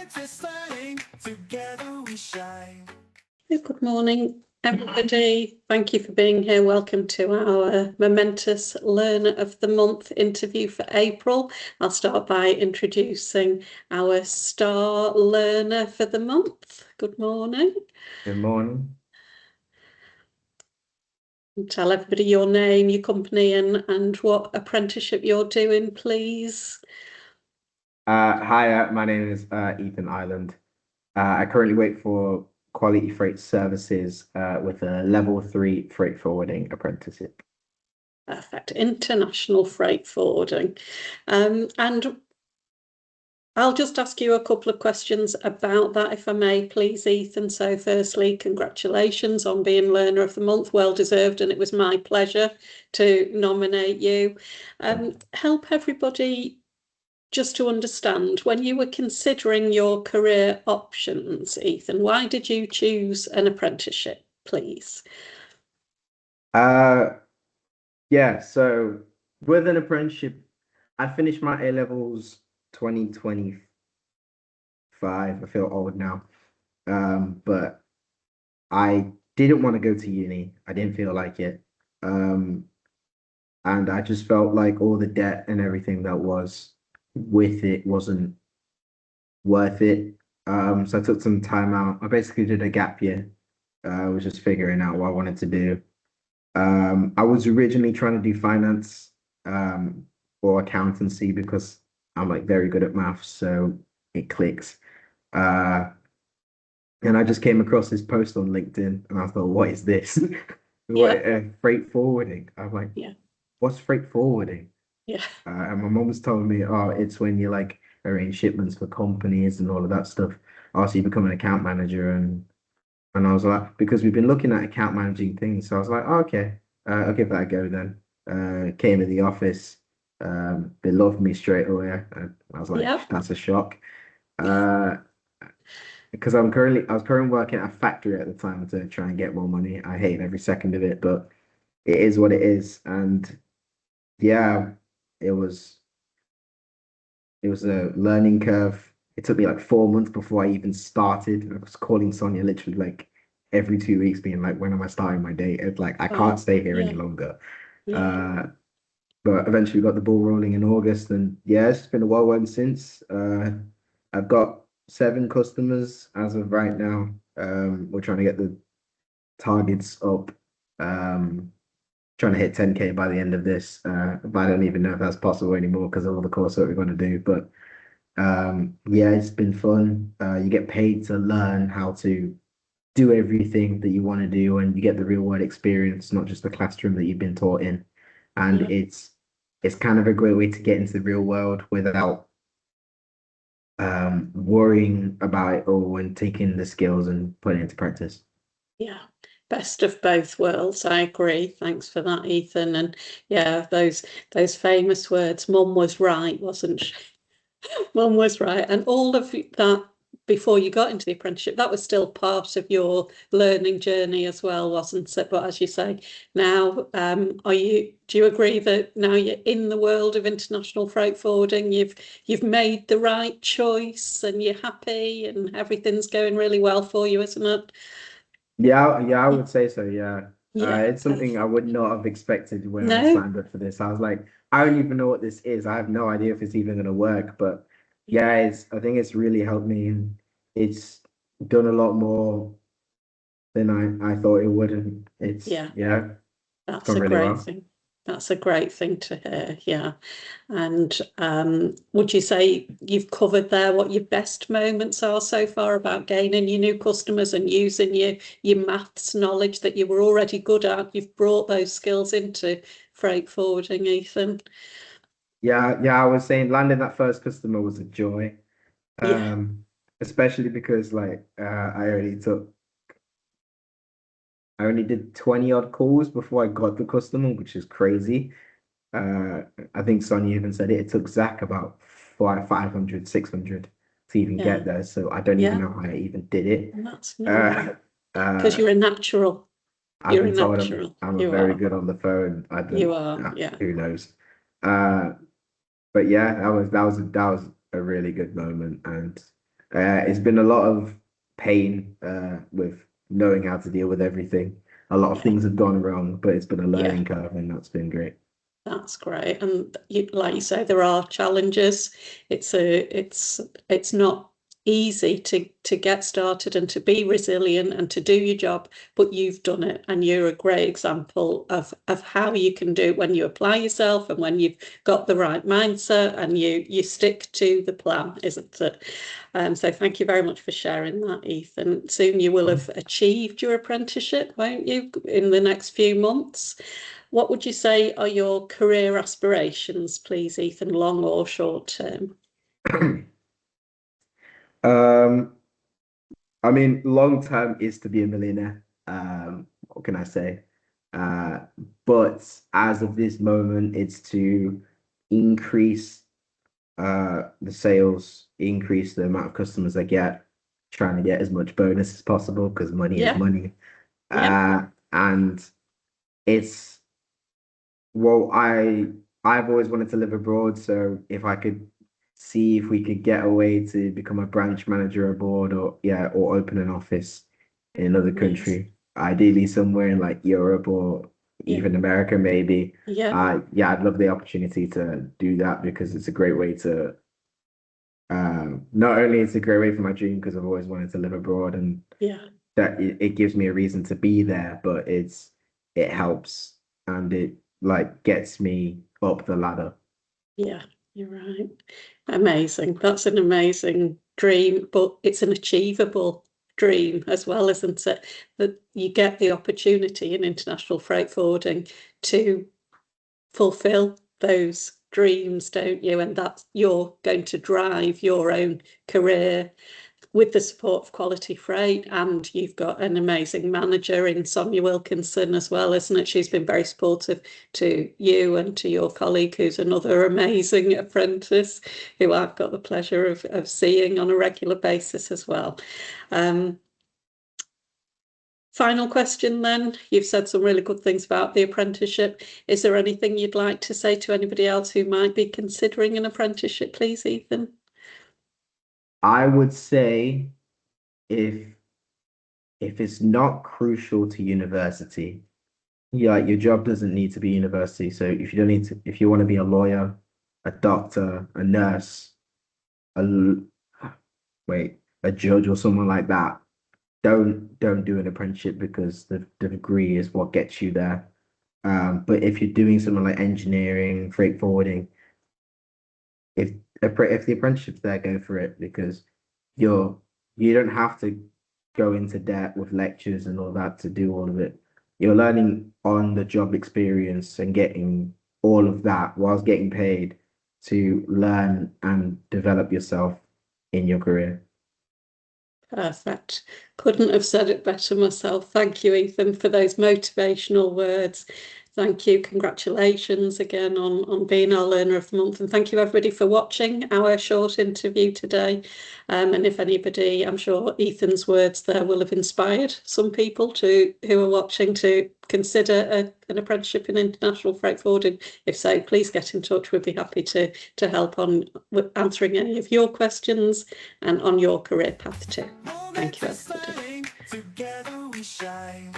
Momentous Learning, together we shine. Good morning, everybody. Thank you for being here. Welcome to our Momentous Learner of the Month interview for April. I'll start by introducing our star learner for the month. Good morning. Good morning. Tell everybody your name, your company, and what apprenticeship you're doing, please. Hi, my name is Ethan Island. I currently work for Quality Freight Services with a level 3 freight forwarding apprenticeship. Perfect. International freight forwarding. And I'll just ask you a couple of questions about that, if I may, please, Ethan. So firstly, congratulations on being Learner of the Month, well deserved, and it was my pleasure to nominate you. Help everybody just to understand, when you were considering your career options, Ethan, why did you choose an apprenticeship, please? Yeah, so with an apprenticeship, I finished my A-levels 2025. I feel old now. But I didn't want to go to uni. I didn't feel like it. And I just felt like all the debt and everything that was with it wasn't worth it. So I took some time out. I basically did a gap year. I was just figuring out what I wanted to do. I was originally trying to do finance or accountancy because I'm like very good at maths, so it clicks. And I just came across this post on LinkedIn and I thought, what is this? Freight forwarding. I'm like, Yeah. What's freight forwarding? Yeah. And my mom was telling me, oh, it's when you like arrange shipments for companies and all of that stuff. Also, you become an account manager, and I was like, because we've been looking at account managing things, so I was like, oh, okay, I'll give that a go then. Came in the office, they loved me straight away. I was like, Yep. that's a shock. Because I was currently working at a factory at the time to try and get more money. I hated every second of it, but it is what it is. And yeah, it was a learning curve. It took me like 4 months before I even started. I was calling Sonia literally like every 2 weeks, being like, when am I starting my day? It's like I can't stay here any longer. Yeah. But eventually got the ball rolling in August, and yeah, it's been a whirlwind since. I've got 7 customers as of right now. We're trying to get the targets up. Trying to hit 10K by the end of this. But I don't even know if that's possible anymore because of all the coursework we're going to do. But yeah, it's been fun. You get paid to learn how to do everything that you want to do, and you get the real world experience, not just the classroom that you've been taught in. And it's kind of a great way to get into the real world without worrying about it all and taking the skills and putting it into practice. Yeah, best of both worlds. I agree. Thanks for that, Ethan. And yeah, those famous words, Mum was right, wasn't she? Mum was right. And all of that before you got into the apprenticeship, that was still part of your learning journey as well, wasn't it? But as you say, now do you agree that now you're in the world of international freight forwarding, you've made the right choice and you're happy and everything's going really well for you, isn't it? Yeah, I would say so. Yeah, Yeah. it's something I would not have expected when I No. signed up for this. I was like, I don't even know what this is. I have no idea if it's even going to work. But yeah, I think it's really helped me, and it's done a lot more than I thought it would. And it's That's gone a really great well. thing. That's a great thing to hear. Yeah. And would you say you've covered there what your best moments are so far about gaining your new customers and using your maths knowledge that you were already good at? You've brought those skills into freight forwarding, Ethan. Yeah, I was saying landing that first customer was a joy. Yeah. Especially because like I only did 20 odd calls before I got the customer, which is crazy. I think Sonia even said it took Zach about 500, 600 to even Yeah. get there. So I don't even know how I even did it. That's Because you're a natural. I've You're a been told natural. I'm You very are. good on the phone. I don't, You are. Yeah. who knows? But yeah, that was a really good moment, and It's been a lot of pain with knowing how to deal with everything. A lot of Yeah. things have gone wrong, but it's been a Yeah. learning curve, and that's been great. That's great. And like you say, there are challenges. It's not easy to get started and to be resilient and to do your job, but you've done it, and you're a great example of how you can do it when you apply yourself and when you've got the right mindset and you stick to the plan, isn't it? So thank you very much for sharing that, Ethan. Soon you will have achieved your apprenticeship, won't you, in the next few months? What would you say are your career aspirations, please, Ethan, long or short term? Um, I mean, long term is to be a millionaire. What can I say? Uh, but as of this moment, it's to increase the sales, increase the amount of customers I get, trying to get as much bonus as possible because money is Yeah, money. yeah, And it's well, I've always wanted to live abroad, so if I could see if we could get a way to become a branch manager abroad, or yeah, or open an office in another amazing. country, ideally somewhere in like Europe or Yeah, even America, maybe. yeah, Yeah, I'd love the opportunity to do that because it's a great way to not only it's a great way for my dream because I've always wanted to live abroad, and yeah, that it gives me a reason to be there, but it helps and it like gets me up the ladder. yeah, you're right. Amazing. That's an amazing dream, but it's an achievable dream as well, isn't it? That you get the opportunity in international freight forwarding to fulfill those dreams, don't you? And that you're going to drive your own career with the support of Quality Freight, and you've got an amazing manager in Sonia Wilkinson as well, isn't it? She's been very supportive to you and to your colleague, who's another amazing apprentice who I've got the pleasure of seeing on a regular basis as well. Final question then. You've said some really good things about the apprenticeship. Is there anything you'd like to say to anybody else who might be considering an apprenticeship, please, Ethan? I would say if it's not crucial to university, yeah, like your job doesn't need to be university. So if you don't need to, if you want to be a lawyer, a doctor, a nurse, a wait, a judge or someone like that, don't do an apprenticeship because the degree is what gets you there. But if you're doing something like engineering, freight forwarding, if if the apprenticeship's there, go for it because you're you don't have to go into debt with lectures and all that to do all of it. You're learning on the job experience and getting all of that whilst getting paid to learn and develop yourself in your career. Perfect. Couldn't have said it better myself. Thank you, Ethan, for those motivational words. Thank you. Congratulations again on being our Learner of the Month. And thank you, everybody, for watching our short interview today. And if anybody, I'm sure Ethan's words there will have inspired some people who are watching to consider an apprenticeship in international freight forwarding. If so, please get in touch. We'd be happy to help on answering any of your questions and on your career path too. Thank you, Momentous everybody. Learning, together we shine.